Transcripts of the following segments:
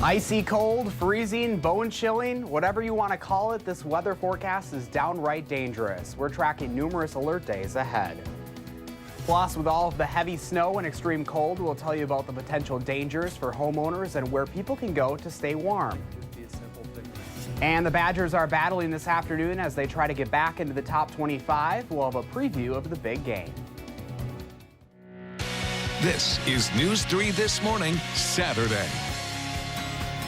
Icy cold, freezing, bone chilling, whatever you want to call it, this weather forecast is downright dangerous. We're tracking numerous alert days ahead. Plus, with all of the heavy snow and extreme cold, we'll tell you about the potential dangers for homeowners and where people can go to stay warm. And the Badgers are battling this afternoon as they try to get back into the top 25. We'll have a preview of the big game. This is News 3 This Morning, Saturday.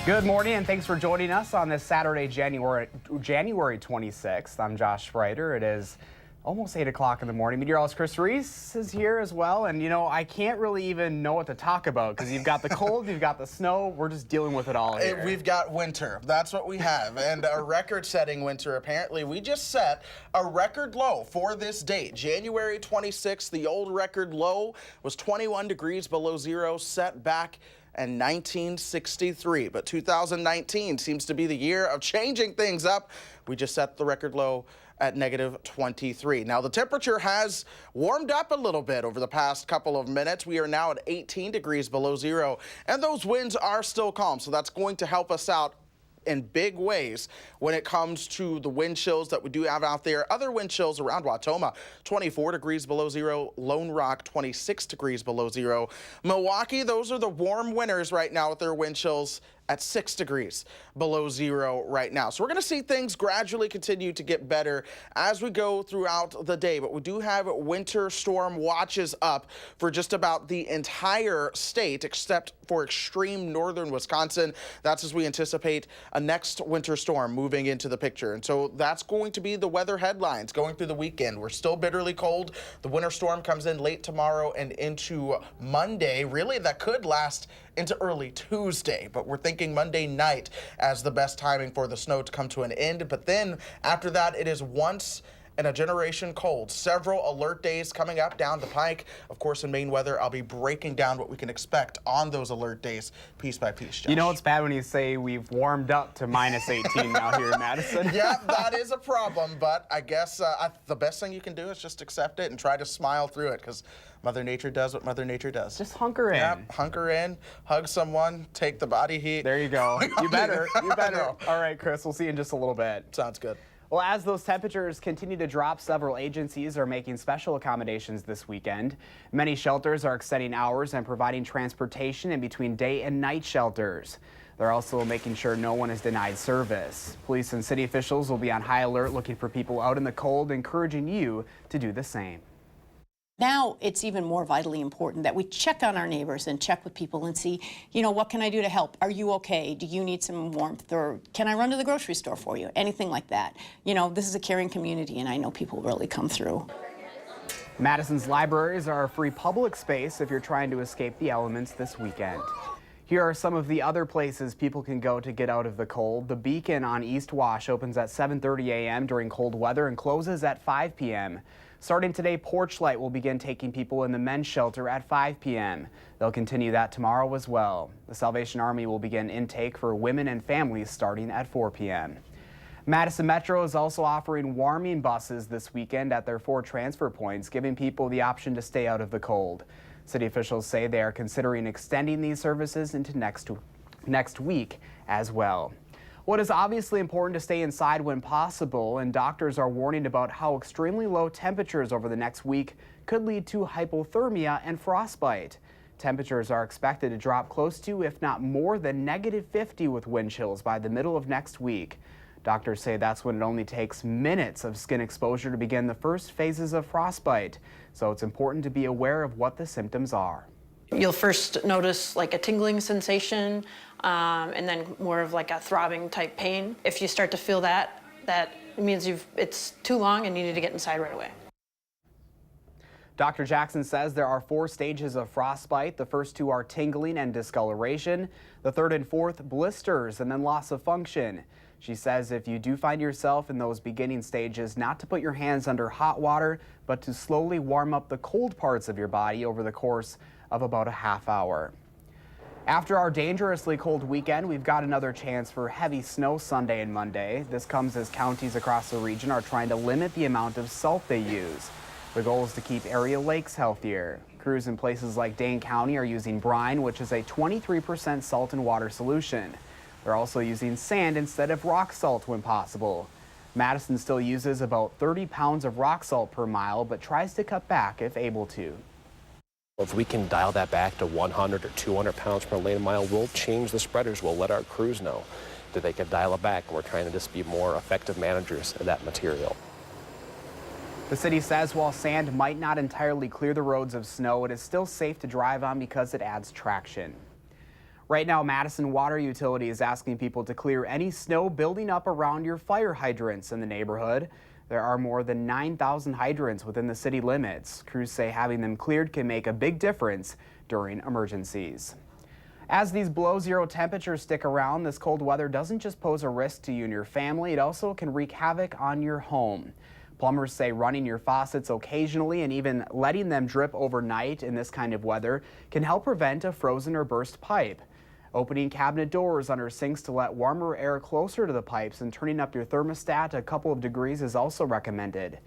Good morning and thanks for joining us on this Saturday, January 26th. I'm Josh Schreiter. It is almost 8 o'clock in the morning. Meteorologist Chris Reese is here as well. And, you know, I can't really even know what to talk about because you've got the cold, you've got the snow. We're just dealing with it all here. We've got winter. That's what we have. And a record-setting winter, apparently. We just set a record low for this date. January 26th, the old record low was 21 degrees below zero, set back in 1963. But 2019 seems to be the year of changing things up. We just set the record low at -23. Now the temperature has warmed up a little bit over the past couple of minutes. We are now at 18 degrees below zero, and those winds are still calm, so that's going to help us out in big ways when it comes to the wind chills that we do have out there. Other wind chills around Wautoma, 24 degrees below zero. Lone Rock, 26 degrees below zero. Milwaukee, those are the warm winters right now with their wind chills at 6 degrees below zero right now. So we're going to see things gradually continue to get better as we go throughout the day. But we do have winter storm watches up for just about the entire state, except for extreme northern Wisconsin. That's as we anticipate a next winter storm moving into the picture. And so that's going to be the weather headlines going through the weekend. We're still bitterly cold. The winter storm comes in late tomorrow and into Monday. Really, that could last into early Tuesday, but we're thinking Monday night as the best timing for the snow to come to an end. But then after that, it is once in a generation cold. Several alert days coming up down the pike. Of course, in Maine weather, I'll be breaking down what we can expect on those alert days piece by piece, Josh. You know, it's bad when you say we've warmed up to -18 now here in Madison. Yeah, that is a problem, but I guess the best thing you can do is just accept it and try to smile through it, because Mother Nature does what Mother Nature does. Just hunker in. Yep, hunker in, hug someone, take the body heat. There you go. You better. You better. All right, Chris, we'll see you in just a little bit. Sounds good. Well, as those temperatures continue to drop, several agencies are making special accommodations this weekend. Many shelters are extending hours and providing transportation in between day and night shelters. They're also making sure no one is denied service. Police and city officials will be on high alert looking for people out in the cold, encouraging you to do the same. Now it's even more vitally important that we check on our neighbors and check with people and see, you know, what can I do to help? Are you okay? Do you need some warmth? Or can I run to the grocery store for you? Anything like that. You know, this is a caring community, and I know people really come through. Madison's libraries are a free public space if you're trying to escape the elements this weekend. Here are some of the other places people can go to get out of the cold. The Beacon on East Wash opens at 7:30 a.m. during cold weather and closes at 5 p.m. Starting today, Porch Light will begin taking people in the men's shelter at 5 p.m. They'll continue that tomorrow as well. The Salvation Army will begin intake for women and families starting at 4 p.m. Madison Metro is also offering warming buses this weekend at their 4 transfer points, giving people the option to stay out of the cold. City officials say they are considering extending these services into next week as well. What is obviously important to stay inside when possible, and doctors are warning about how extremely low temperatures over the next week could lead to hypothermia and frostbite. Temperatures are expected to drop close to, if not more than, -50 with wind chills by the middle of next week. Doctors say that's when it only takes minutes of skin exposure to begin the first phases of frostbite, so it's important to be aware of what the symptoms are. You'll first notice like a tingling sensation, and then more of like a throbbing type pain. If you start to feel that means it's too long and you need to get inside right away. Dr. Jackson says there are 4 stages of frostbite. The first 2 are tingling and discoloration. The third and fourth, blisters and then loss of function. She says if you do find yourself in those beginning stages, not to put your hands under hot water, but to slowly warm up the cold parts of your body over the course of about a half hour. After our dangerously cold weekend, we've got another chance for heavy snow Sunday and Monday. This comes as counties across the region are trying to limit the amount of salt they use. The goal is to keep area lakes healthier. Crews in places like Dane County are using brine, which is a 23% salt and water solution. They're also using sand instead of rock salt when possible. Madison still uses about 30 pounds of rock salt per mile, but tries to cut back if able to. If we can dial that back to 100 or 200 pounds per lane mile, we'll change the spreaders. We'll let our crews know that they can dial it back. We're trying to just be more effective managers of that material. The city says while sand might not entirely clear the roads of snow, it is still safe to drive on because it adds traction. Right now, Madison Water Utility is asking people to clear any snow building up around your fire hydrants in the neighborhood. There are more than 9,000 hydrants within the city limits. Crews say having them cleared can make a big difference during emergencies. As these below-zero temperatures stick around, this cold weather doesn't just pose a risk to you and your family, it also can wreak havoc on your home. Plumbers say running your faucets occasionally and even letting them drip overnight in this kind of weather can help prevent a frozen or burst pipe. Opening cabinet doors under sinks to let warmer air closer to the pipes and turning up your thermostat a couple of degrees is also recommended.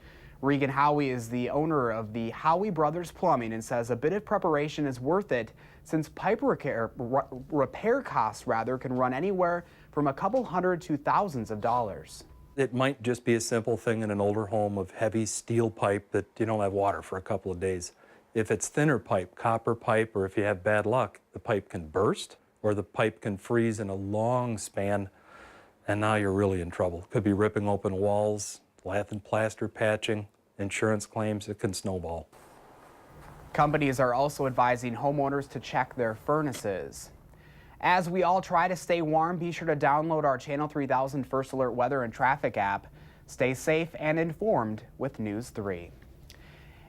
Regan Howie is the owner of the Howie Brothers Plumbing and says a bit of preparation is worth it since pipe repair costs can run anywhere from a couple hundred to thousands of dollars. It might just be a simple thing in an older home of heavy steel pipe that you don't have water for a couple of days. If it's thinner pipe, copper pipe, or if you have bad luck, the pipe can burst or the pipe can freeze in a long span, and now you're really in trouble. Could be ripping open walls, lath and plaster patching, insurance claims, it can snowball. Companies are also advising homeowners to check their furnaces. As we all try to stay warm, be sure to download our Channel 3000 First Alert Weather and Traffic app. Stay safe and informed with News 3.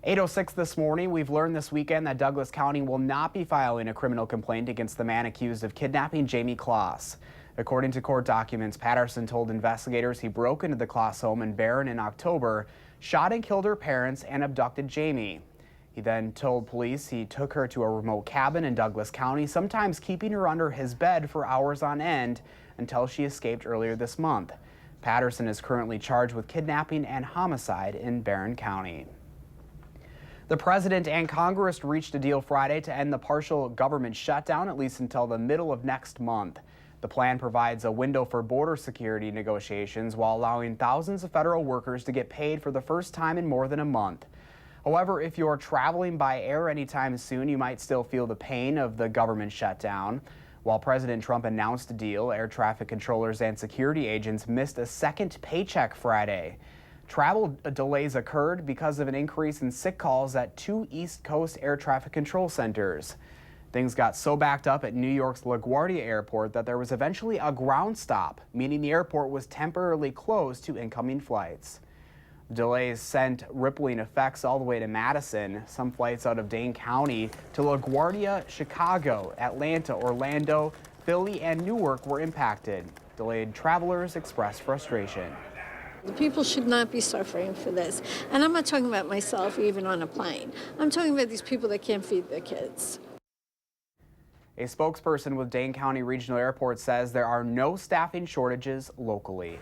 8:06 this morning, we've learned this weekend that Douglas County will not be filing a criminal complaint against the man accused of kidnapping Jamie Kloss. According to court documents, Patterson told investigators he broke into the Kloss home in Barron in October, shot and killed her parents, and abducted Jamie. He then told police he took her to a remote cabin in Douglas County, sometimes keeping her under his bed for hours on end until she escaped earlier this month. Patterson is currently charged with kidnapping and homicide in Barron County. The president and Congress reached a deal Friday to end the partial government shutdown at least until the middle of next month. The plan provides a window for border security negotiations while allowing thousands of federal workers to get paid for the first time in more than a month. However, if you're traveling by air anytime soon, you might still feel the pain of the government shutdown. While President Trump announced a deal, air traffic controllers and security agents missed a second paycheck Friday. Travel delays occurred because of an increase in sick calls at 2 East Coast air traffic control centers. Things got so backed up at New York's LaGuardia Airport that there was eventually a ground stop, meaning the airport was temporarily closed to incoming flights. Delays sent rippling effects all the way to Madison. Some flights out of Dane County to LaGuardia, Chicago, Atlanta, Orlando, Philly, and Newark were impacted. Delayed travelers expressed frustration. The people should not be suffering for this. And I'm not talking about myself even on a plane. I'm talking about these people that can't feed their kids. A spokesperson with Dane County Regional Airport says there are no staffing shortages locally.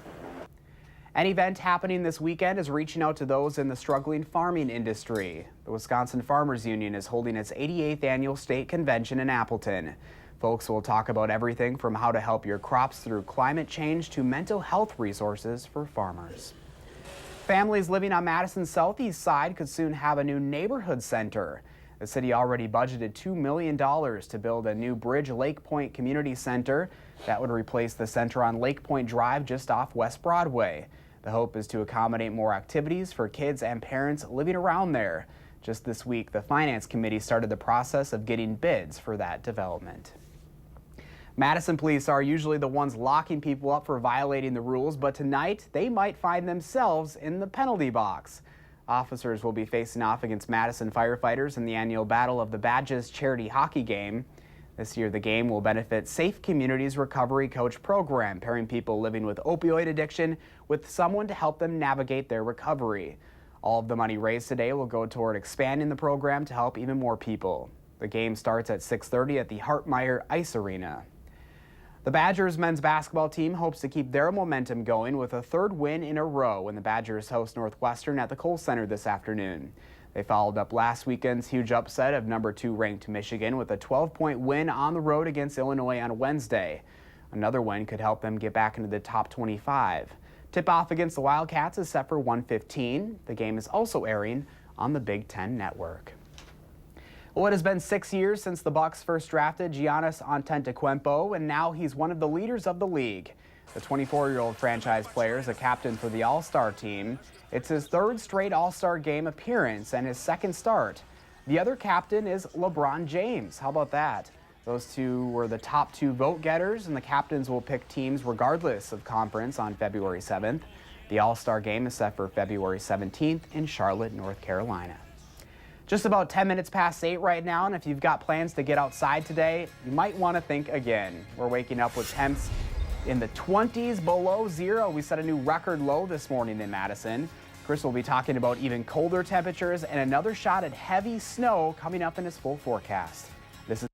An event happening this weekend is reaching out to those in the struggling farming industry. The Wisconsin Farmers Union is holding its 88th annual state convention in Appleton. Folks will talk about everything from how to help your crops through climate change to mental health resources for farmers. Families living on Madison's southeast side could soon have a new neighborhood center. The city already budgeted $2 million to build a new Bridge Lake Point Community Center that would replace the center on Lake Point Drive just off West Broadway. The hope is to accommodate more activities for kids and parents living around there. Just this week, the Finance Committee started the process of getting bids for that development. Madison police are usually the ones locking people up for violating the rules, but tonight they might find themselves in the penalty box. Officers will be facing off against Madison firefighters in the annual Battle of the Badges charity hockey game. This year, the game will benefit Safe Communities Recovery Coach Program, pairing people living with opioid addiction with someone to help them navigate their recovery. All of the money raised today will go toward expanding the program to help even more people. The game starts at 6:30 at the Hartmeyer Ice Arena. The Badgers men's basketball team hopes to keep their momentum going with a third win in a row when the Badgers host Northwestern at the Kohl Center this afternoon. They followed up last weekend's huge upset of number 2 ranked Michigan with a 12-point win on the road against Illinois on Wednesday. Another win could help them get back into the top 25. Tip-off against the Wildcats is set for 1:15. The game is also airing on the Big Ten Network. Well, it has been 6 years since the Bucks first drafted Giannis Antetokounmpo, and now he's one of the leaders of the league. The 24-year-old franchise player is a captain for the All-Star team. It's his 3rd straight All-Star game appearance and his 2nd start. The other captain is LeBron James. How about that? Those two were the top 2 vote getters, and the captains will pick teams regardless of conference on February 7th. The All-Star game is set for February 17th in Charlotte, North Carolina. Just about 10 minutes past 8 right now, and if you've got plans to get outside today, you might want to think again. We're waking up with temps in the 20s below zero. We set a new record low this morning in Madison. Chris will be talking about even colder temperatures and another shot at heavy snow coming up in his full forecast. This is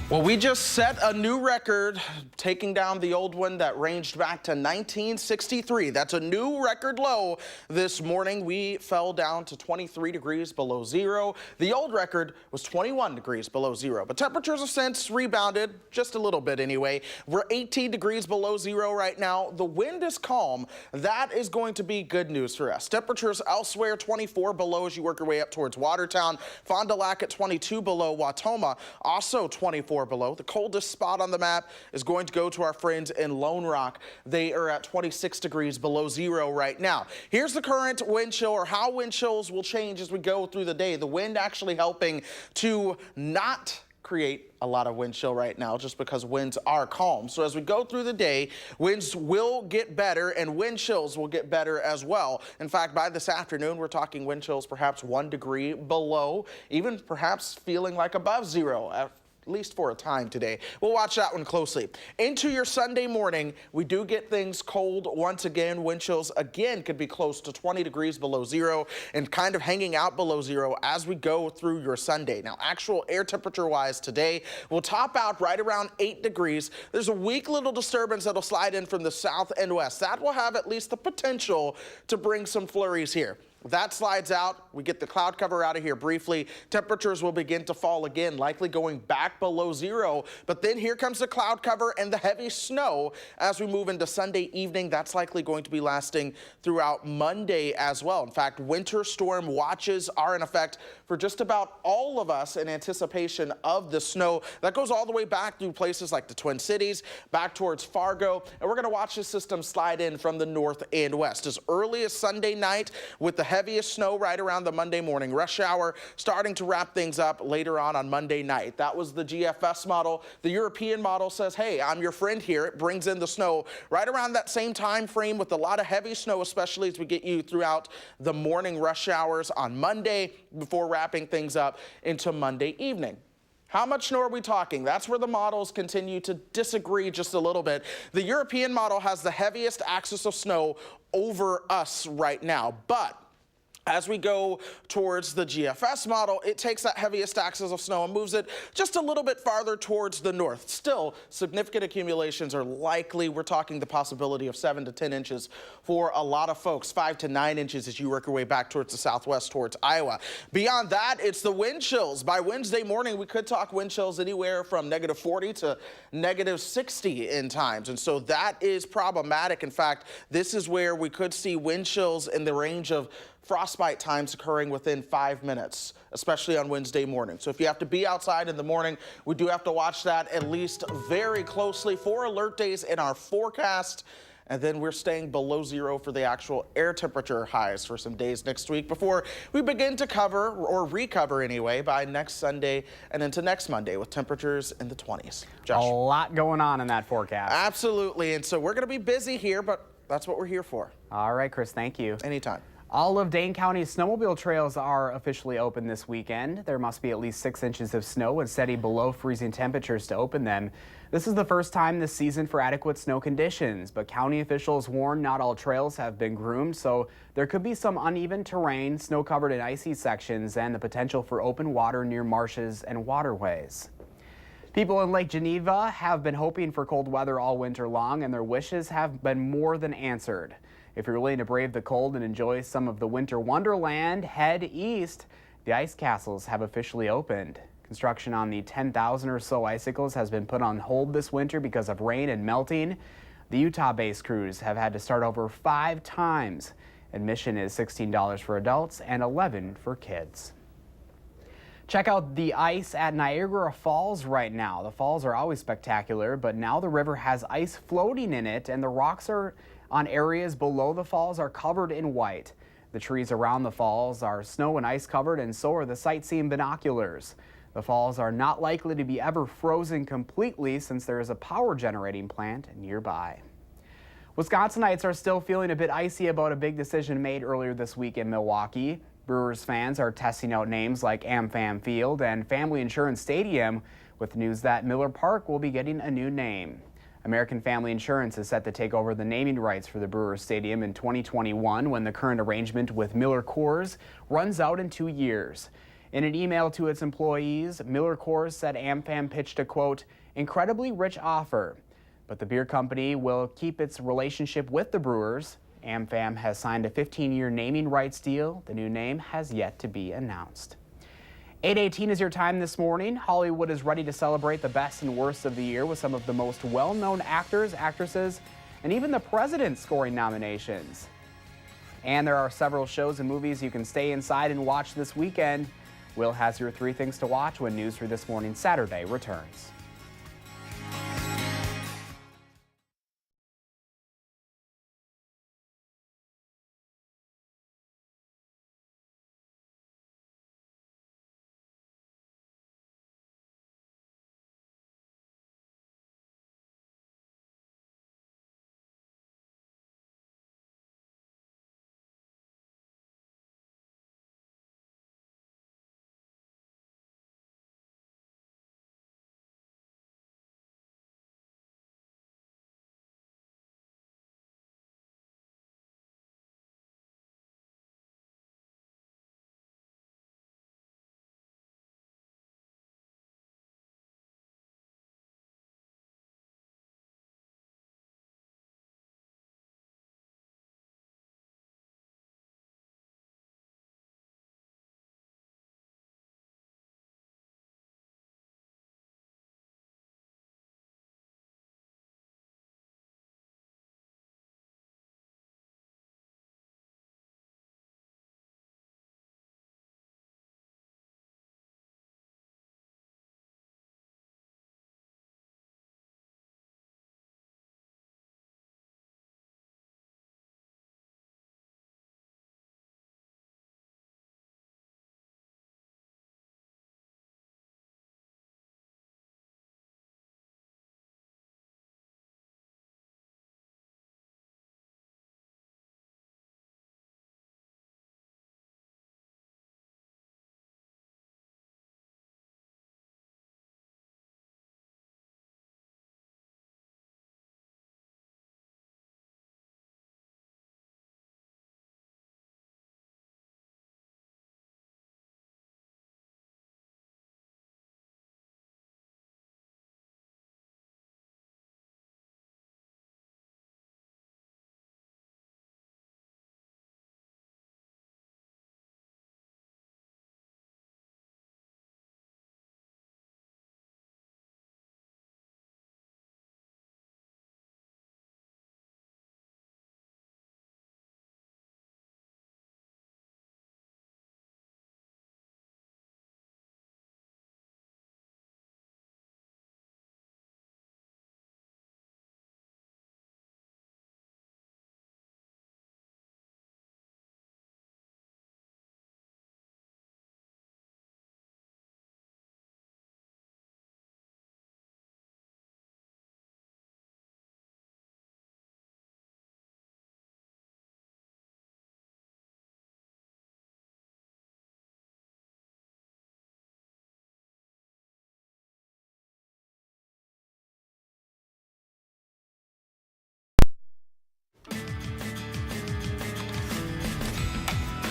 Well, we just set a new record, taking down the old one that ranged back to 1963. That's a new record low this morning. We fell down to 23 degrees below zero. The old record was 21 degrees below zero, but temperatures have since rebounded just a little bit anyway. We're 18 degrees below zero right now. The wind is calm. That is going to be good news for us. Temperatures elsewhere 24 below as you work your way up towards Watertown. Fond du Lac at 22 below. Watoma also 24 below. The coldest spot on the map is going to go to our friends in Lone Rock. They are at 26 degrees below zero right now. Here's the current wind chill, or how wind chills will change as we go through the day. The wind actually helping to not create a lot of wind chill right now just because winds are calm. So as we go through the day, winds will get better and wind chills will get better as well. In fact, by this afternoon, we're talking wind chills perhaps 1 degree below, even perhaps feeling like above zero. least for a time today. We'll watch that one closely. Into your Sunday morning, we do get things cold once again. Wind chills again could be close to 20 degrees below zero and kind of hanging out below zero as we go through your Sunday. Now, actual air temperature wise today will top out right around 8 degrees. There's a weak little disturbance that'll slide in from the south and west. That will have at least the potential to bring some flurries here. If that slides out, we get the cloud cover out of here briefly. Temperatures will begin to fall again, likely going back below zero. But then here comes the cloud cover and the heavy snow as we move into Sunday evening. That's likely going to be lasting throughout Monday as well. In fact, winter storm watches are in effect for just about all of us in anticipation of the snow. That goes all the way back through places like the Twin Cities, back towards Fargo. And we're going to watch this system slide in from the north and west as early as Sunday night with the heaviest snow right around the Monday morning rush hour, starting to wrap things up later on Monday night. That was the GFS model. The European model says, hey, I'm your friend here. It brings in the snow right around that same time frame with a lot of heavy snow, especially as we get you throughout the morning rush hours on Monday before wrapping things up into Monday evening. How much snow are we talking? That's where the models continue to disagree just a little bit. The European model has the heaviest axis of snow over us right now, but as we go towards the GFS model, it takes that heaviest axis of snow and moves it just a little bit farther towards the north. Still, significant accumulations are likely. We're talking the possibility of 7 to 10 inches for a lot of folks, 5 to 9 inches as you work your way back towards the southwest, towards Iowa. Beyond that, it's the wind chills. By Wednesday morning, we could talk wind chills anywhere from negative 40 to negative 60 in times. And so that is problematic. In fact, this is where we could see wind chills in the range of frostbite times occurring within 5 minutes, especially on Wednesday morning. So if you have to be outside in the morning, we do have to watch that at least very closely. 4 alert days in our forecast, and then we're staying below zero for the actual air temperature highs for some days next week before we begin to cover, or recover anyway, by next Sunday and into next Monday with temperatures in the 20s. Josh. A lot going on in that forecast. Absolutely, and so we're going to be busy here, but that's what we're here for. All right, Chris, thank you. Anytime. All of Dane County's snowmobile trails are officially open this weekend. There must be at least 6 inches of snow and steady below freezing temperatures to open them. This is the first time this season for adequate snow conditions, but county officials warn not all trails have been groomed, so there could be some uneven terrain, snow-covered and icy sections, and the potential for open water near marshes and waterways. People in Lake Geneva have been hoping for cold weather all winter long, and their wishes have been more than answered. If you're willing to brave the cold and enjoy some of the winter wonderland, head east. The ice castles have officially opened. Construction on the 10,000 or so icicles has been put on hold this winter because of rain and melting. The Utah-based crews have had to start over 5 times. Admission is $16 for adults and $11 for kids. Check out the ice at Niagara Falls right now. The falls are always spectacular, but now the river has ice floating in it, and the rocks on areas below the falls are covered in white. The trees around the falls are snow and ice covered, and so are the sightseeing binoculars. The falls are not likely to be ever frozen completely since there is a power generating plant nearby. Wisconsinites are still feeling a bit icy about a big decision made earlier this week in Milwaukee. Brewers fans are testing out names like AmFam Field and Family Insurance Stadium, with news that Miller Park will be getting a new name. American Family Insurance is set to take over the naming rights for the Brewers Stadium in 2021 when the current arrangement with Miller Coors runs out in 2 years. In an email to its employees, Miller Coors said AmFam pitched a, quote, incredibly rich offer, but the beer company will keep its relationship with the Brewers. AmFam has signed a 15-year naming rights deal. The new name has yet to be announced. 8:18 is your time this morning. Hollywood is ready to celebrate the best and worst of the year with some of the most well-known actors, actresses, and even the president scoring nominations. And there are several shows and movies you can stay inside and watch this weekend. Will has your 3 things to watch when News 3 This Morning Saturday returns.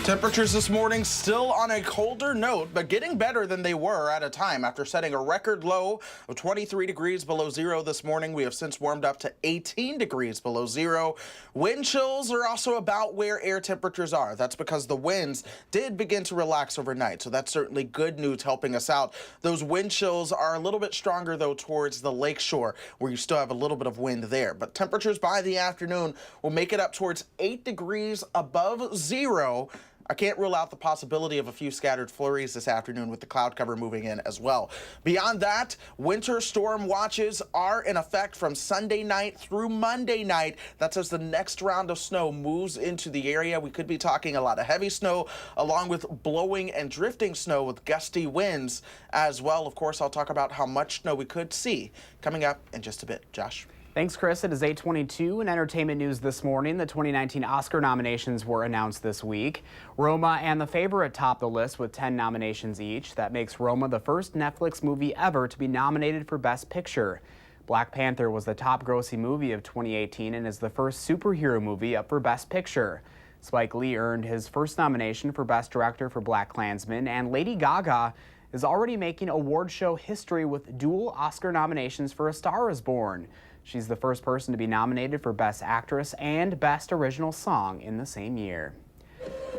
Temperatures this morning still on a colder note, but getting better than they were at a time. After setting a record low of 23 degrees below zero this morning, we have since warmed up to 18 degrees below zero. Wind chills are also about where air temperatures are. That's because the winds did begin to relax overnight, so that's certainly good news helping us out. Those wind chills are a little bit stronger, though, towards the lakeshore, where you still have a little bit of wind there. But temperatures by the afternoon will make it up towards 8 degrees above zero. I can't rule out the possibility of a few scattered flurries this afternoon with the cloud cover moving in as well. Beyond that, winter storm watches are in effect from Sunday night through Monday night. That's as the next round of snow moves into the area. We could be talking a lot of heavy snow along with blowing and drifting snow with gusty winds as well. Of course, I'll talk about how much snow we could see coming up in just a bit. Josh. Thanks, Chris. It is 8:22. In entertainment news this morning, the 2019 Oscar nominations were announced this week. Roma and The Favorite topped the list with 10 nominations each. That makes Roma the first Netflix movie ever to be nominated for Best Picture. Black Panther was the top grossing movie of 2018 and is the first superhero movie up for Best Picture. Spike Lee earned his first nomination for Best Director for BlacKkKlansman, and Lady Gaga is already making award show history with dual Oscar nominations for A Star is Born. She's the first person to be nominated for Best Actress and Best Original Song in the same year.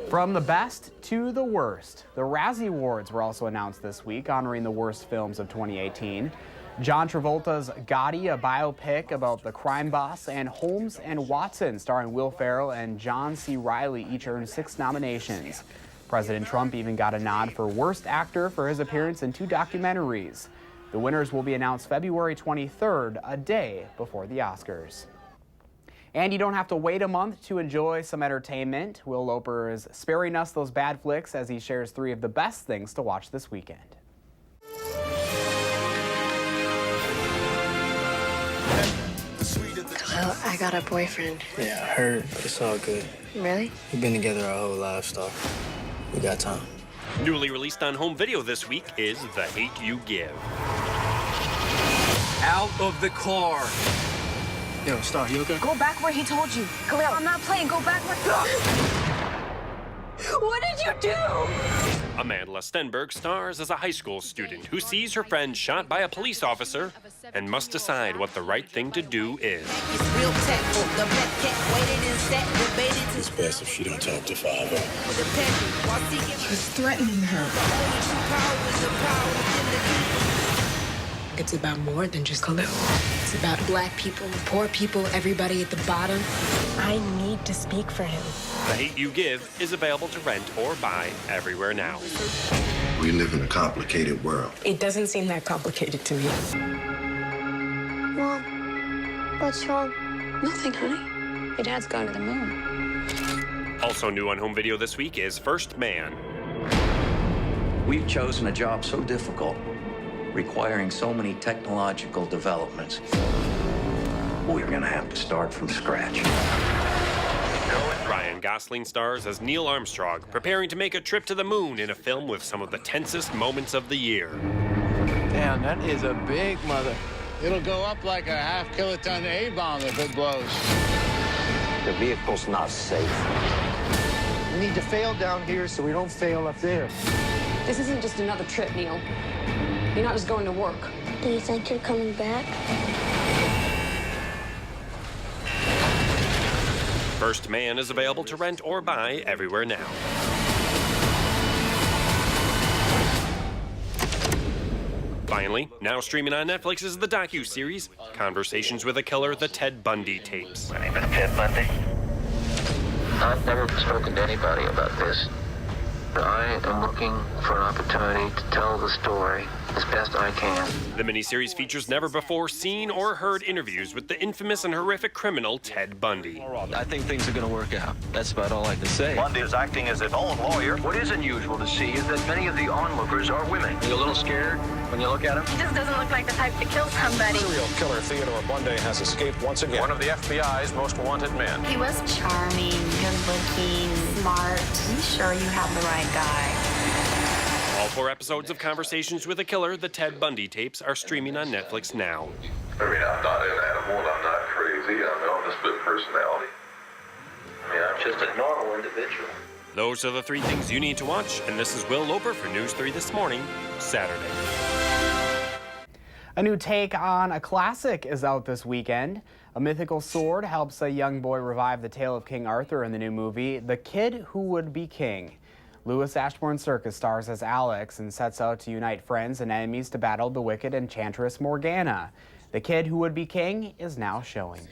From the best to the worst, the Razzie Awards were also announced this week, honoring the worst films of 2018. John Travolta's Gotti, a biopic about the crime boss, and Holmes and Watson, starring Will Ferrell and John C. Reilly, each earned 6 nominations. President Trump even got a nod for Worst Actor for his appearance in 2 documentaries. The winners will be announced February 23rd, a day before the Oscars. And you don't have to wait a month to enjoy some entertainment. Will Loper is sparing us those bad flicks as he shares 3 of the best things to watch this weekend. Well, I got a boyfriend. Yeah, I heard, but it's all good. Really? We've been together our whole lives, so we got time. Newly released on home video this week is The Hate You Give. Out of the car. Yo, Star, you okay? Go back where he told you. Khalil, I'm not playing. Go back where... What did you do? Amanda Stenberg stars as a high school student who sees her friend shot by a police officer and must decide what the right thing to do is. It's best if she don't talk to Father. He was threatening her. It's about more than just Khalil. It's about black people, poor people, everybody at the bottom. I need to speak for him. The Hate You Give is available to rent or buy everywhere now. We live in a complicated world. It doesn't seem that complicated to me. Mom, what's wrong? Nothing, honey. Your dad's going to the moon. Also new on home video this week is First Man. We've chosen a job so difficult, requiring so many technological developments. We're gonna have to start from scratch. Ryan Gosling stars as Neil Armstrong, preparing to make a trip to the moon in a film with some of the tensest moments of the year. Damn, that is a big mother. It'll go up like a half-kiloton A-bomb if it blows. The vehicle's not safe. We need to fail down here so we don't fail up there. This isn't just another trip, Neil. You're not just going to work. Do you think you're coming back? First Man is available to rent or buy everywhere now. Finally, now streaming on Netflix is the docu-series Conversations with a Killer, the Ted Bundy tapes. My name is Ted Bundy. I've never spoken to anybody about this. I am looking for an opportunity to tell the story as best I can. The miniseries features never-before-seen or heard interviews with the infamous and horrific criminal Ted Bundy. I think things are going to work out. That's about all I can say. Bundy is acting as his own lawyer. What is unusual to see is that many of the onlookers are women. Are you a little scared when you look at him? He just doesn't look like the type to kill somebody. Serial killer Theodore Bundy has escaped once again. One of the FBI's most wanted men. He was charming, good-looking, smart. Are you sure you have the right guy? All 4 episodes of Conversations with a Killer, the Ted Bundy tapes, are streaming on Netflix now. I mean, I'm not an animal and I'm not crazy. I'm a split personality. I mean, I'm just a normal individual. Those are the 3 things you need to watch, and this is Will Loper for News 3 This Morning, Saturday. A new take on a classic is out this weekend. A mythical sword helps a young boy revive the tale of King Arthur in the new movie, The Kid Who Would Be King. Louis Ashbourne Circus stars as Alex and sets out to unite friends and enemies to battle the wicked enchantress Morgana. The Kid Who Would Be King is now showing.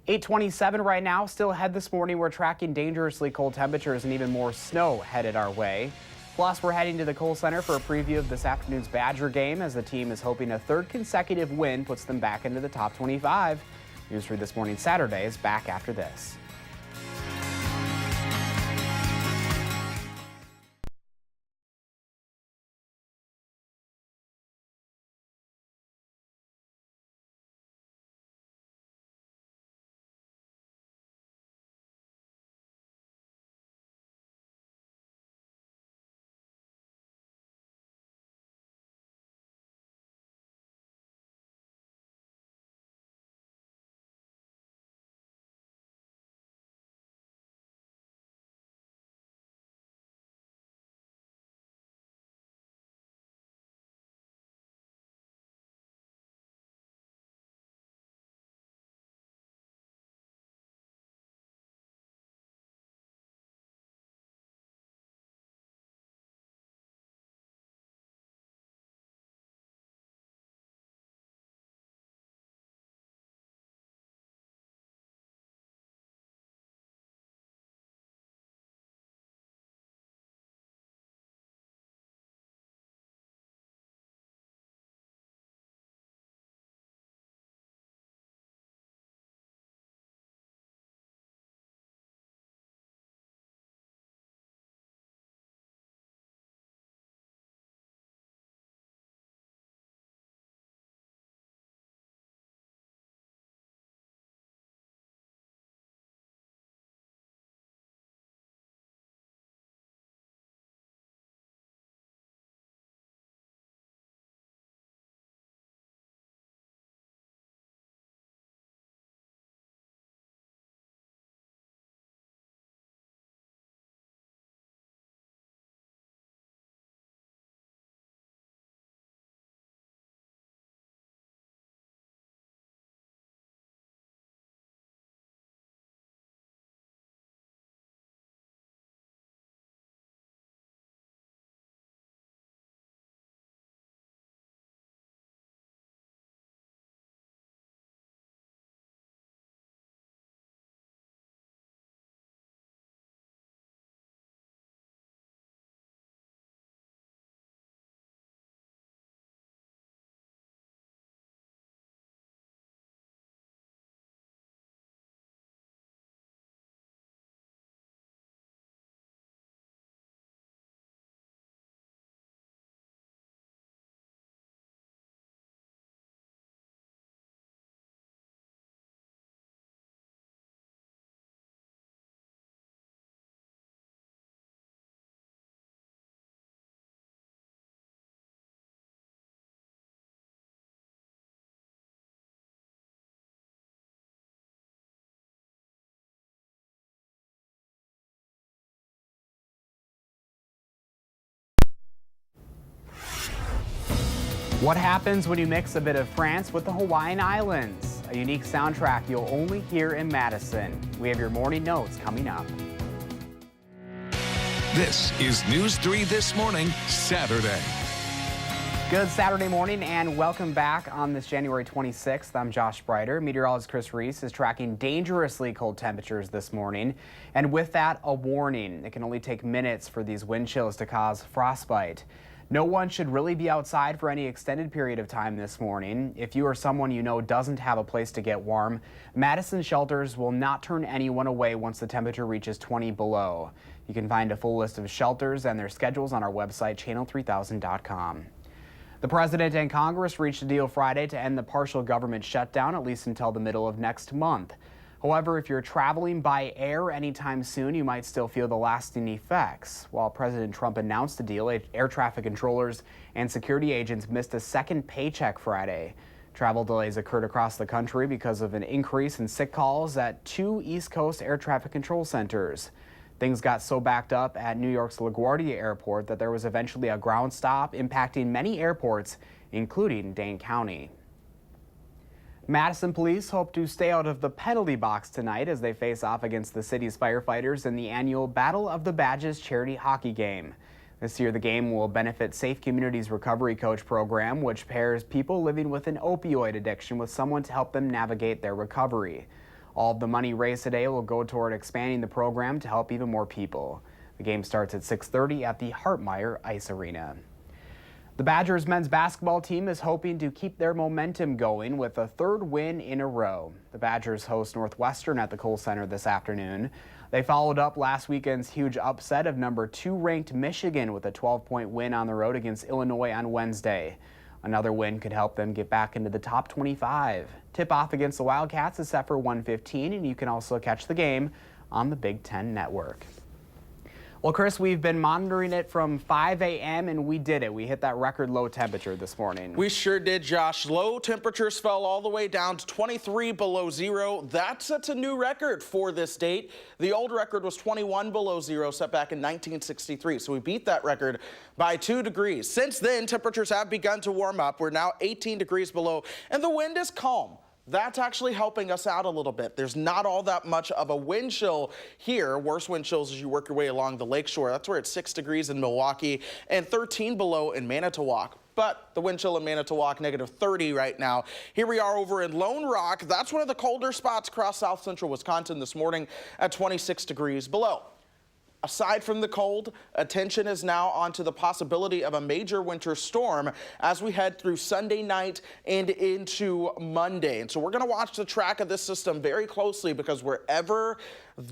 8:27 right now. Still ahead this morning, we're tracking dangerously cold temperatures and even more snow headed our way. Plus, we're heading to the Kohl Center for a preview of this afternoon's Badger game as the team is hoping a 3rd consecutive win puts them back into the top 25. News 3 This Morning Saturday is back after this. What happens when you mix a bit of France with the Hawaiian Islands? A unique soundtrack you'll only hear in Madison. We have your morning notes coming up. This is News 3 This Morning, Saturday. Good Saturday morning and welcome back on this January 26th. I'm Josh Sprider. Meteorologist Chris Reese is tracking dangerously cold temperatures this morning. And with that, a warning. It can only take minutes for these wind chills to cause frostbite. No one should really be outside for any extended period of time this morning. If you or someone you know doesn't have a place to get warm, Madison shelters will not turn anyone away once the temperature reaches 20 below. You can find a full list of shelters and their schedules on our website, channel3000.com. The President and Congress reached a deal Friday to end the partial government shutdown, at least until the middle of next month. However, if you're traveling by air anytime soon, you might still feel the lasting effects. While President Trump announced the deal, air traffic controllers and security agents missed a second paycheck Friday. Travel delays occurred across the country because of an increase in sick calls at 2 East Coast air traffic control centers. Things got so backed up at New York's LaGuardia Airport that there was eventually a ground stop, impacting many airports, including Dane County. Madison police hope to stay out of the penalty box tonight as they face off against the city's firefighters in the annual Battle of the Badges charity hockey game. This year, the game will benefit Safe Communities Recovery Coach program, which pairs people living with an opioid addiction with someone to help them navigate their recovery. All of the money raised today will go toward expanding the program to help even more people. The game starts at 6:30 at the Hartmeyer Ice Arena. The Badgers men's basketball team is hoping to keep their momentum going with a third win in a row. The Badgers host Northwestern at the Kohl Center this afternoon. They followed up last weekend's huge upset of number 2 ranked Michigan with a 12-point win on the road against Illinois on Wednesday. Another win could help them get back into the top 25. Tip-off against the Wildcats is set for 1:15, and you can also catch the game on the Big Ten Network. Well, Chris, we've been monitoring it from 5 a.m. and we did it. We hit that record low temperature this morning. We sure did, Josh. Low temperatures fell all the way down to 23 below zero. That sets a new record for this date. The old record was 21 below zero, set back in 1963. So we beat that record by 2 degrees. Since then, temperatures have begun to warm up. We're now 18 degrees below, and the wind is calm. That's actually helping us out a little bit. There's not all that much of a wind chill here. Worse wind chills as you work your way along the lakeshore. That's where it's 6 degrees in Milwaukee and 13 below in Manitowoc. But the wind chill in Manitowoc, negative 30 right now. Here we are over in Lone Rock. That's one of the colder spots across south central Wisconsin this morning at 26 degrees below. Aside from the cold, attention is now onto the possibility of a major winter storm as we head through Sunday night and into Monday. And so we're going to watch the track of this system very closely, because wherever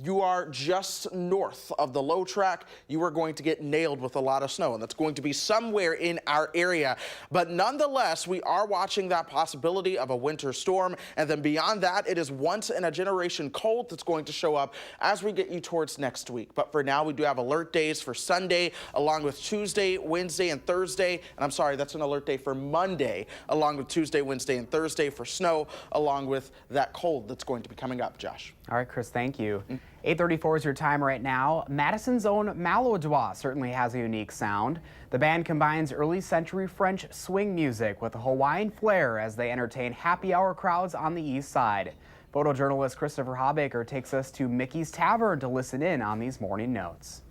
you are just north of the low track, you are going to get nailed with a lot of snow, and that's going to be somewhere in our area. But nonetheless, we are watching that possibility of a winter storm, and then beyond that, it is once in a generation cold that's going to show up as we get you towards next week. But for now, we do have alert days for Sunday, along with Tuesday, Wednesday, and Thursday. And I'm sorry, that's an alert day for Monday, along with Tuesday, Wednesday, and Thursday for snow, along with that cold that's going to be coming up, Josh. All right, Chris, thank you. 8:34 is your time right now. Madison's own Malaudois certainly has a unique sound. The band combines early century French swing music with a Hawaiian flair as they entertain happy hour crowds on the east side. Photojournalist Christopher Habaker takes us to Mickey's Tavern to listen in on these morning notes.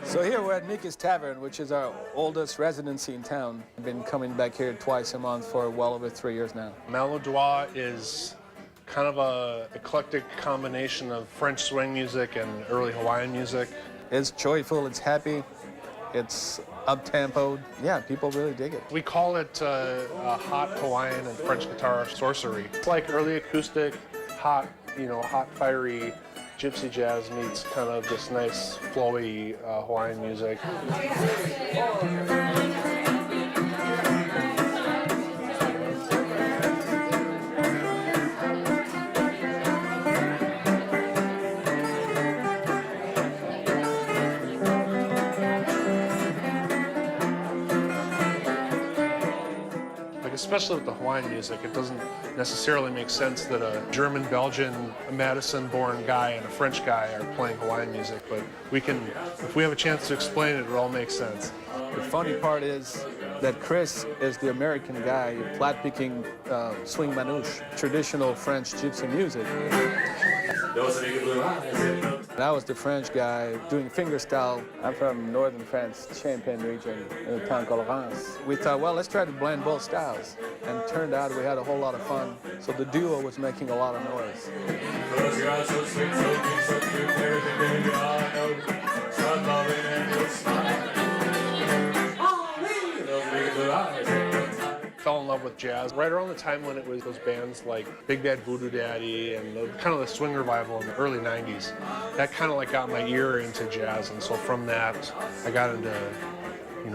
So here we're at Mickey's Tavern, which is our oldest residency in town. I've been coming back here twice a month for well over 3 years now. Malaudois is kind of a eclectic combination of French swing music and early Hawaiian music. It's joyful, it's happy, it's up-tempoed. Yeah, people really dig it. We call it a hot Hawaiian and French guitar sorcery. It's like early acoustic, hot, hot, fiery gypsy jazz meets kind of this nice, flowy Hawaiian music. Especially with the Hawaiian music, it doesn't necessarily make sense that a German, Belgian, a Madison-born guy and a French guy are playing Hawaiian music, but we can, if we have a chance to explain it, it all makes sense. The funny part is that Chris is the American guy flat-picking swing manouche, traditional French gypsy music. And I was the French guy doing fingerstyle. I'm from northern France, Champagne region, in a town called Reims. We thought, well, let's try to blend both styles. And it turned out we had a whole lot of fun. So the duo was making a lot of noise. Fell in love with jazz right around the time when it was those bands like Big Bad Voodoo Daddy and kind of the swing revival in the early 90s. That kind of like got my ear into jazz, and so from that I got into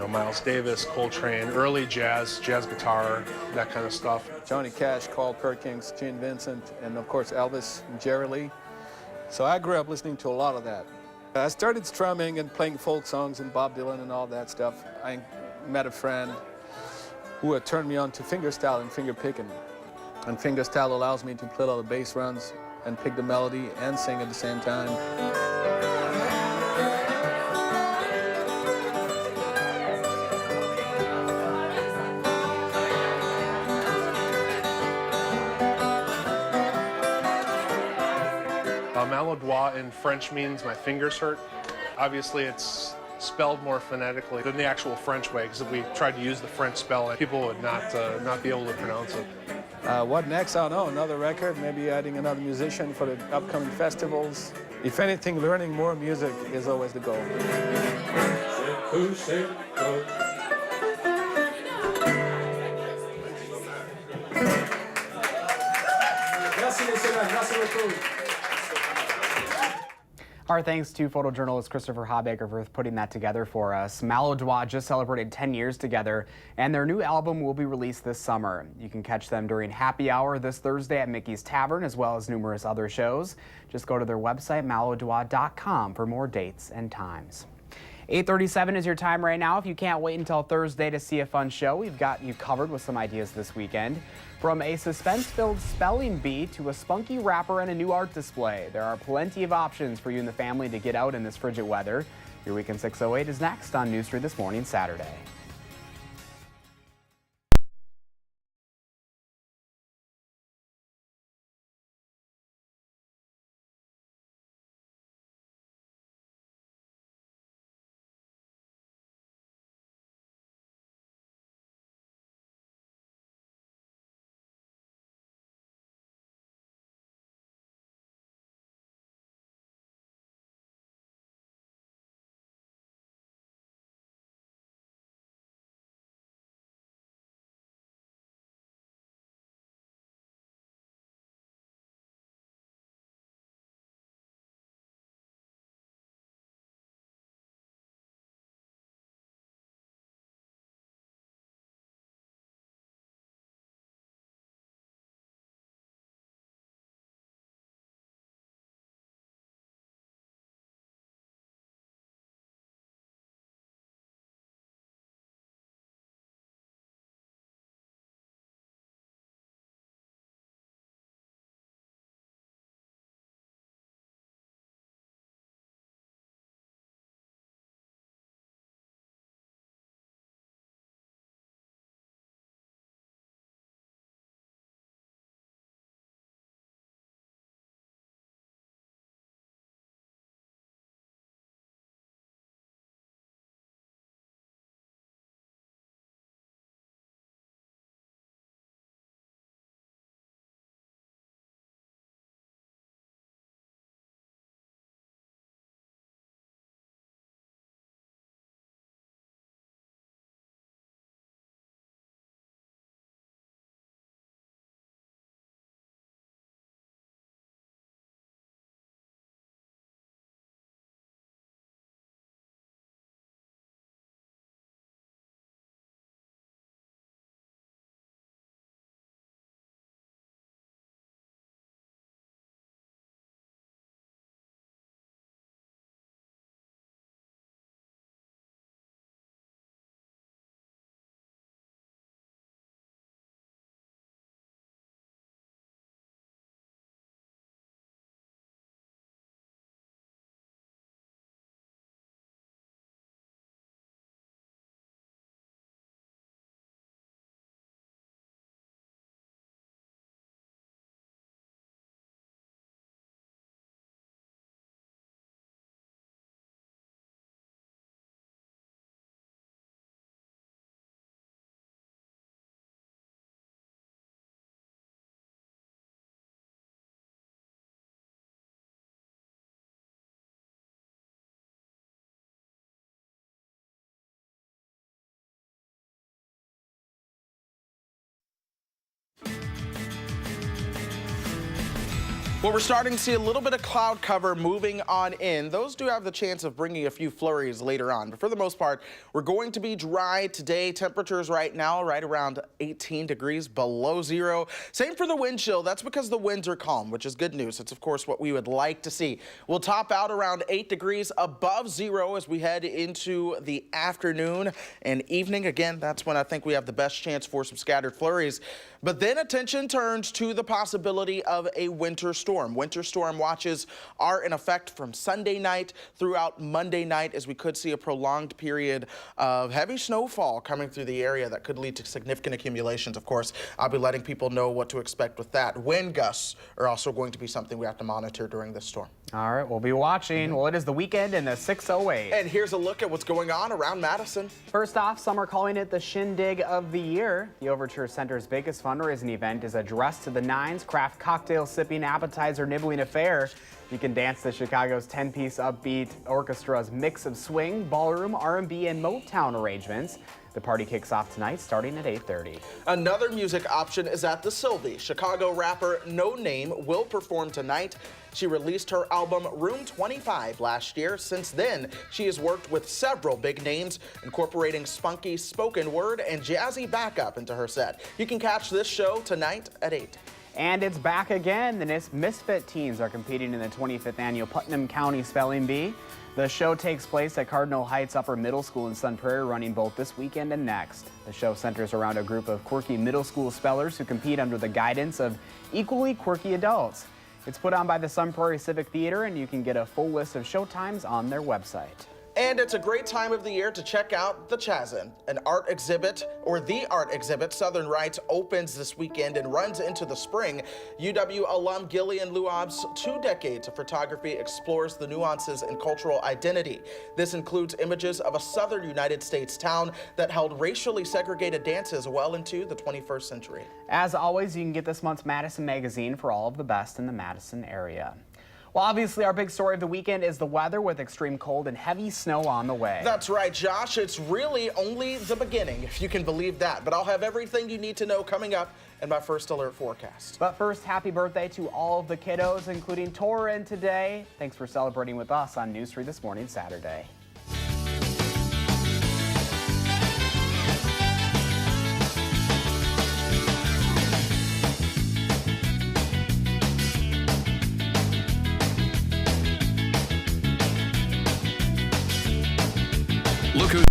Miles Davis, Coltrane, early jazz guitar, that kind of stuff. Johnny Cash, Carl Perkins, Gene Vincent, and of course Elvis and Jerry Lee. So I grew up listening to a lot of that. I started strumming and playing folk songs and Bob Dylan and all that stuff. I met a friend who had turned me on to fingerstyle and finger picking. And fingerstyle allows me to play all the bass runs and pick the melody and sing at the same time. Maladroit in French means my fingers hurt. Obviously, it's spelled more phonetically than the actual French way, because if we tried to use the French spelling, people would not be able to pronounce it. What next? I don't know, another record, maybe adding another musician for the upcoming festivals. If anything, learning more music is always the goal. Our thanks to photojournalist Christopher Habecker for putting that together for us. Maladroit just celebrated 10 years together, and their new album will be released this summer. You can catch them during Happy Hour this Thursday at Mickey's Tavern, as well as numerous other shows. Just go to their website, maladroit.com, for more dates and times. 8:37 is your time right now. If you can't wait until Thursday to see a fun show, we've got you covered with some ideas this weekend. From a suspense-filled spelling bee to a spunky wrapper and a new art display, there are plenty of options for you and the family to get out in this frigid weather. Your Weekend 608 is next on News 3 This Morning, Saturday. Well, we're starting to see a little bit of cloud cover moving on in. Those do have the chance of bringing a few flurries later on. But for the most part, we're going to be dry today. Temperatures right now right around 18 degrees below zero. Same for the wind chill. That's because the winds are calm, which is good news. It's, of course, what we would like to see. We'll top out around 8 degrees above zero as we head into the afternoon and evening. Again, that's when I think we have the best chance for some scattered flurries. But then attention turns to the possibility of a winter storm. Winter storm watches are in effect from Sunday night throughout Monday night, as we could see a prolonged period of heavy snowfall coming through the area that could lead to significant accumulations. Of course, I'll be letting people know what to expect with that. Wind gusts are also going to be something we have to monitor during this storm. All right, we'll be watching. Well, it is the weekend in the 608. And here's a look at what's going on around Madison. First off, some are calling it the Shindig of the Year. The Overture Center's biggest fundraising event is a Dress to the Nines craft cocktail sipping appetizer nibbling affair. You can dance to Chicago's 10-piece upbeat orchestra's mix of swing, ballroom, R&B, and Motown arrangements. The party kicks off tonight starting at 8:30. Another music option is at the Sylvie. Chicago rapper No Name will perform tonight. She released her album Room 25 last year. Since then, she has worked with several big names, incorporating spunky spoken word and jazzy backup into her set. You can catch this show tonight at 8. And it's back again. The Misfit teens are competing in the 25th annual Putnam County Spelling Bee. The show takes place at Cardinal Heights Upper Middle School in Sun Prairie, running both this weekend and next. The show centers around a group of quirky middle school spellers who compete under the guidance of equally quirky adults. It's put on by the Sun Prairie Civic Theater, and you can get a full list of show times on their website. And it's a great time of the year to check out the Chazin, an art exhibit, or the art exhibit. Southern Rights opens this weekend and runs into the spring. UW alum Gillian Luob's 2 decades of photography explores the nuances in cultural identity. This includes images of a southern United States town that held racially segregated dances well into the 21st century. As always, you can get this month's Madison magazine for all of the best in the Madison area. Well, obviously, our big story of the weekend is the weather with extreme cold and heavy snow on the way. That's right, Josh. It's really only the beginning, if you can believe that. But I'll have everything you need to know coming up in my first alert forecast. But first, happy birthday to all of the kiddos, including Torin today. Thanks for celebrating with us on News 3 This Morning, Saturday. Look who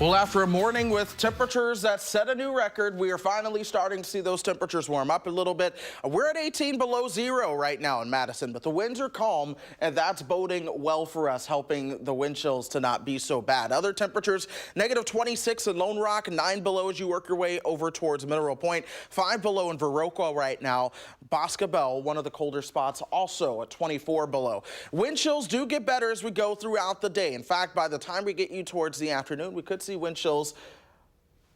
Well, after a morning with temperatures that set a new record, we are finally starting to see those temperatures warm up a little bit. We're at 18 below zero right now in Madison, but the winds are calm, and that's boding well for us, helping the wind chills to not be so bad. Other temperatures, negative 26 in Lone Rock, 9 below as you work your way over towards Mineral Point, 5 below in Viroqua right now. Boscobel, one of the colder spots, also at 24 below. Wind chills do get better as we go throughout the day. In fact, by the time we get you towards the afternoon, we could see wind chills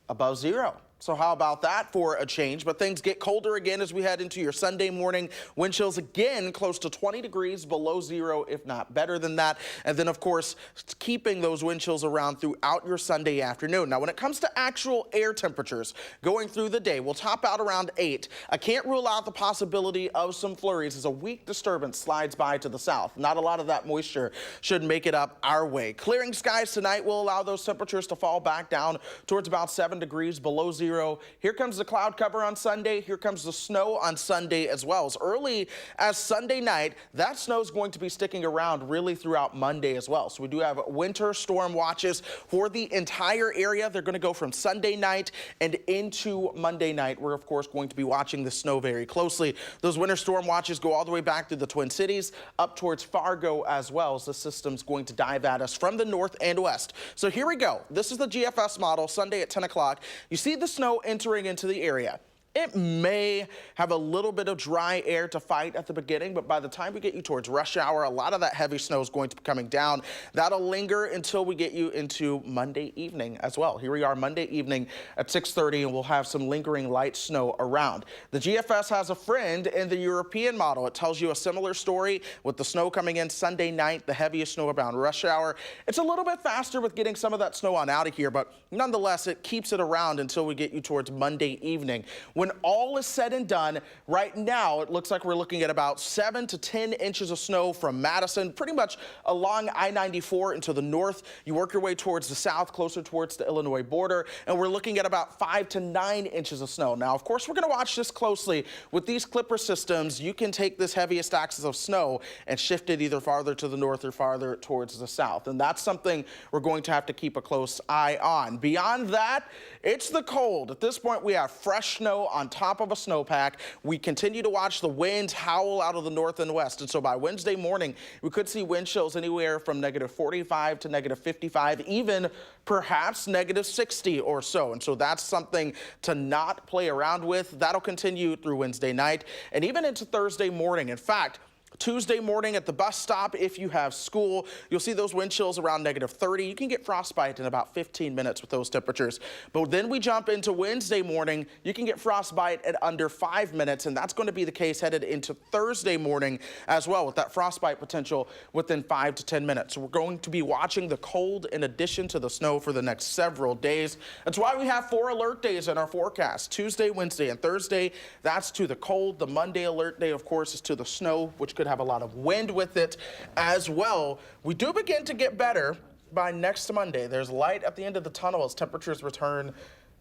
above zero. So how about that for a change? But things get colder again as we head into your Sunday morning. Wind chills again close to 20 degrees below zero, if not better than that. And then, of course, keeping those wind chills around throughout your Sunday afternoon. Now, when it comes to actual air temperatures going through the day, we'll top out around 8. I can't rule out the possibility of some flurries as a weak disturbance slides by to the south. Not a lot of that moisture should make it up our way. Clearing skies tonight will allow those temperatures to fall back down towards about 7 degrees below zero. Here comes the cloud cover on Sunday. Here comes the snow on Sunday as well. As early as Sunday night, that snow is going to be sticking around really throughout Monday as well. So we do have winter storm watches for the entire area. They're going to go from Sunday night and into Monday night. We're, of course, going to be watching the snow very closely. Those winter storm watches go all the way back through the Twin Cities, up towards Fargo as well, as the system's going to dive at us from the north and west. So here we go. This is the GFS model, Sunday at 10 o'clock. You see the snow entering into the area. It may have a little bit of dry air to fight at the beginning, but by the time we get you towards rush hour, a lot of that heavy snow is going to be coming down. That'll linger until we get you into Monday evening as well. Here we are Monday evening at 6:30, and we'll have some lingering light snow around. The GFS has a friend in the European model. It tells you a similar story with the snow coming in Sunday night, the heaviest snow around rush hour. It's a little bit faster with getting some of that snow on out of here, but nonetheless, it keeps it around until we get you towards Monday evening. When all is said and done, right now it looks like we're looking at about 7 to 10 inches of snow from Madison, pretty much along I-94 into the north. You work your way towards the south, closer towards the Illinois border, and we're looking at about 5 to 9 inches of snow. Now, of course, we're going to watch this closely. With these clipper systems, you can take this heaviest axis of snow and shift it either farther to the north or farther towards the south, and that's something we're going to have to keep a close eye on. Beyond that, it's the cold. At this point, we have fresh snow on top of a snowpack. We continue to watch the winds howl out of the north and west. And so by Wednesday morning, we could see wind chills anywhere from negative 45 to negative 55, even perhaps negative 60 or so. And so that's something to not play around with. That'll continue through Wednesday night and even into Thursday morning. In fact, Tuesday morning at the bus stop, if you have school, you'll see those wind chills around negative 30. You can get frostbite in about 15 minutes with those temperatures. But then we jump into Wednesday morning. You can get frostbite at under 5 minutes, and that's going to be the case headed into Thursday morning as well, with that frostbite potential within 5 to 10 minutes. So we're going to be watching the cold in addition to the snow for the next several days. That's why we have 4 alert days in our forecast. Tuesday, Wednesday, and Thursday, that's to the cold. The Monday alert day, of course, is to the snow, which could have a lot of wind with it as well. We do begin to get better by next Monday. There's light at the end of the tunnel as temperatures return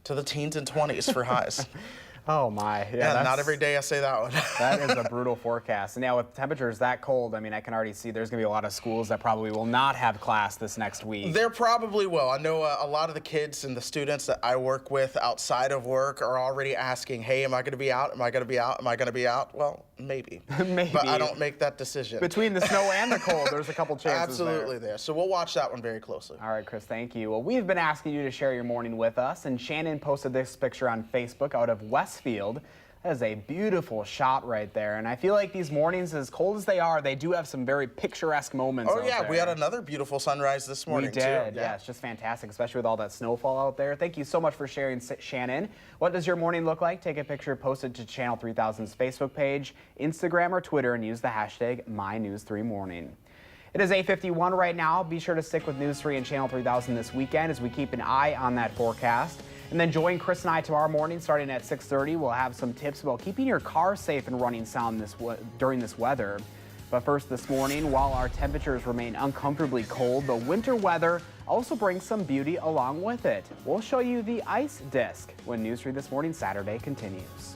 to the teens and 20s for highs. Oh my. Yeah, not every day I say that one. That is a brutal forecast. And now with temperatures that cold, I mean, I can already see there's going to be a lot of schools that probably will not have class this next week. There probably will. I know a lot of the kids and the students that I work with outside of work are already asking, hey, am I going to be out? Am I going to be out? Am I going to be out? Well, maybe. Maybe. But I don't make that decision. Between the snow and the cold, there's a couple chances Absolutely there. So we'll watch that one very closely. All right, Chris, thank you. Well, we've been asking you to share your morning with us, and Shannon posted this picture on Facebook out of Westfield. That is a beautiful shot right there, and I feel like these mornings, as cold as they are, they do have some very picturesque moments. Oh yeah, we had another beautiful sunrise this morning too. We did, yeah, it's just fantastic, especially with all that snowfall out there. Thank you so much for sharing, Shannon. What does your morning look like? Take a picture, post it to Channel 3000's Facebook page, Instagram, or Twitter, and use the hashtag MyNews3Morning. It is 8:51 right now. Be sure to stick with News 3 and Channel 3000 this weekend as we keep an eye on that forecast. And then join Chris and I tomorrow morning starting at 6:30. We'll have some tips about keeping your car safe and running sound during this weather. But first this morning, while our temperatures remain uncomfortably cold, the winter weather also brings some beauty along with it. We'll show you the ice disc when News 3 This Morning Saturday continues.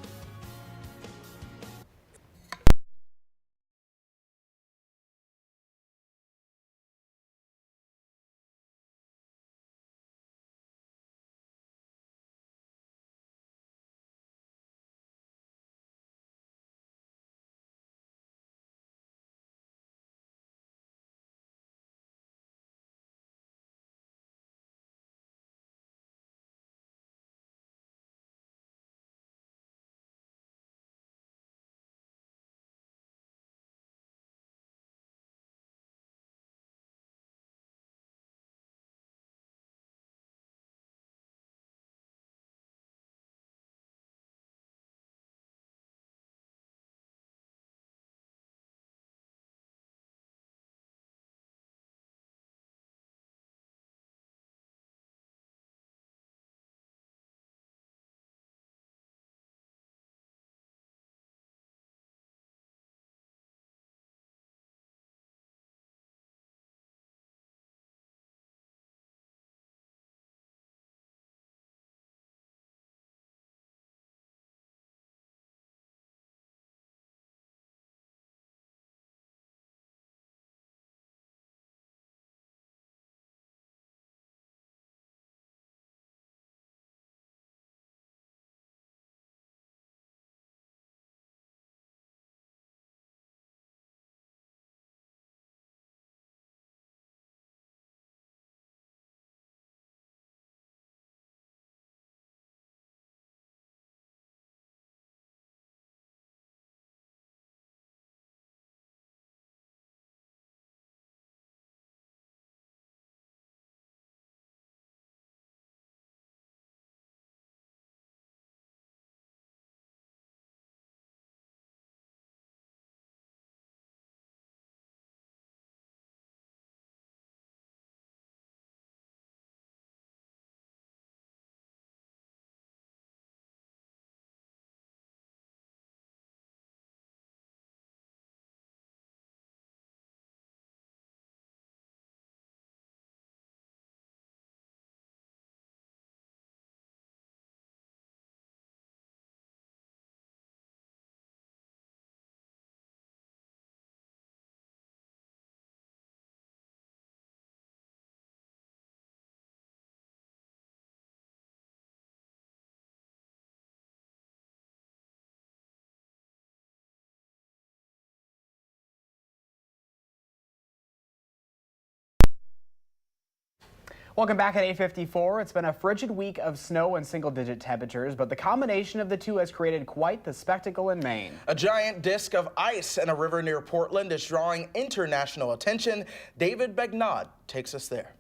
Welcome back at 8:54. It's been a frigid week of snow and single-digit temperatures, but the combination of the two has created quite the spectacle in Maine. A giant disc of ice in a river near Portland is drawing international attention. David Begnaud takes us there.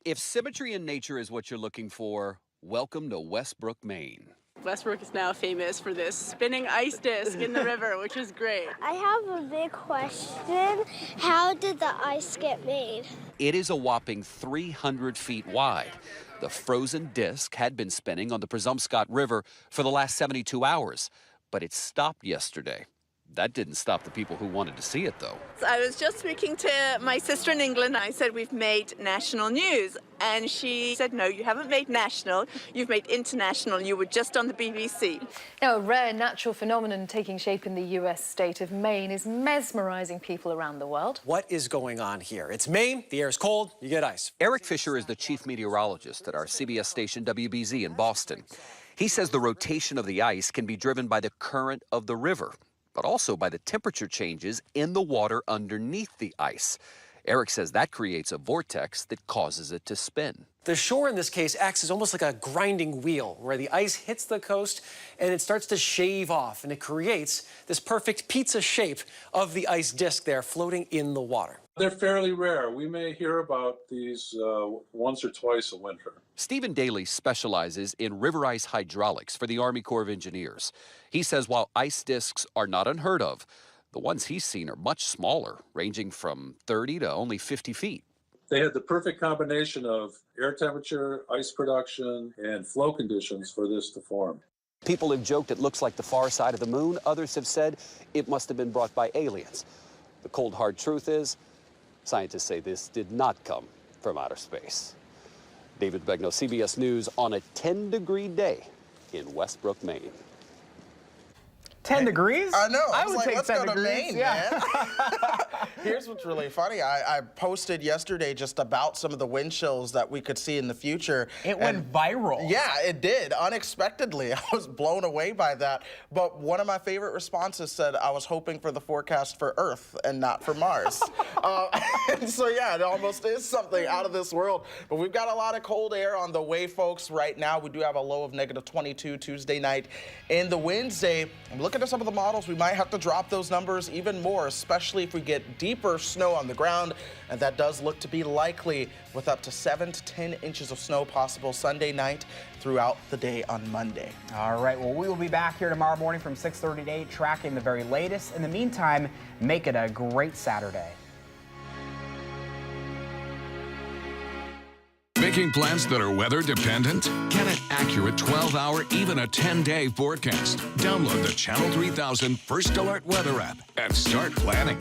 If symmetry in nature is what you're looking for, welcome to Westbrook, Maine. Westbrook is now famous for this spinning ice disc in the river, which is great. I have a big question. How did the ice get made? It is a whopping 300 feet wide. The frozen disc had been spinning on the Presumpscot River for the last 72 hours, but it stopped yesterday. That didn't stop the people who wanted to see it, though. I was just speaking to my sister in England. I said, we've made national news. And she said, no, you haven't made national. You've made international. You were just on the BBC. Now, a rare natural phenomenon taking shape in the U.S. state of Maine is mesmerizing people around the world. What is going on here? It's Maine. The air is cold. You get ice. Eric Fisher is the chief meteorologist at our CBS station WBZ in Boston. He says the rotation of the ice can be driven by the current of the river, but also by the temperature changes in the water underneath the ice. Eric says that creates a vortex that causes it to spin. The shore in this case acts as almost like a grinding wheel where the ice hits the coast and it starts to shave off, and it creates this perfect pizza shape of the ice disc there floating in the water. They're fairly rare. We may hear about these once or twice a winter. Stephen Daly specializes in river ice hydraulics for the Army Corps of Engineers. He says while ice discs are not unheard of, the ones he's seen are much smaller, ranging from 30 to only 50 feet. They had the perfect combination of air temperature, ice production, and flow conditions for this to form. People have joked it looks like the far side of the moon. Others have said it must have been brought by aliens. The cold, hard truth is, scientists say this did not come from outer space. David Begnaud, CBS News, on a 10-degree day in Westbrook, Maine. 10 degrees? I know. I would like, take let's 10 go degrees. to Maine, man. Here's what's really funny. I posted yesterday just about some of the wind chills that we could see in the future. It went viral. Yeah, it did. Unexpectedly. I was blown away by that. But one of my favorite responses said, I was hoping for the forecast for Earth and not for Mars. And so, yeah, it almost is something out of this world. But we've got a lot of cold air on the way, folks, right now. We do have a low of -22 Tuesday night. And the Wednesday, I'm looking at some of the models, we might have to drop those numbers even more, especially if we get deeper snow on the ground, and that does look to be likely with up to 7 to 10 inches of snow possible Sunday night throughout the day on Monday. All right, well, we will be back here tomorrow morning from 6:30 to 8, tracking the very latest. In the meantime, make it a great Saturday. Making plans that are weather dependent? Get an accurate 12-hour, even a 10-day forecast. Download the Channel 3000 First Alert Weather app and start planning.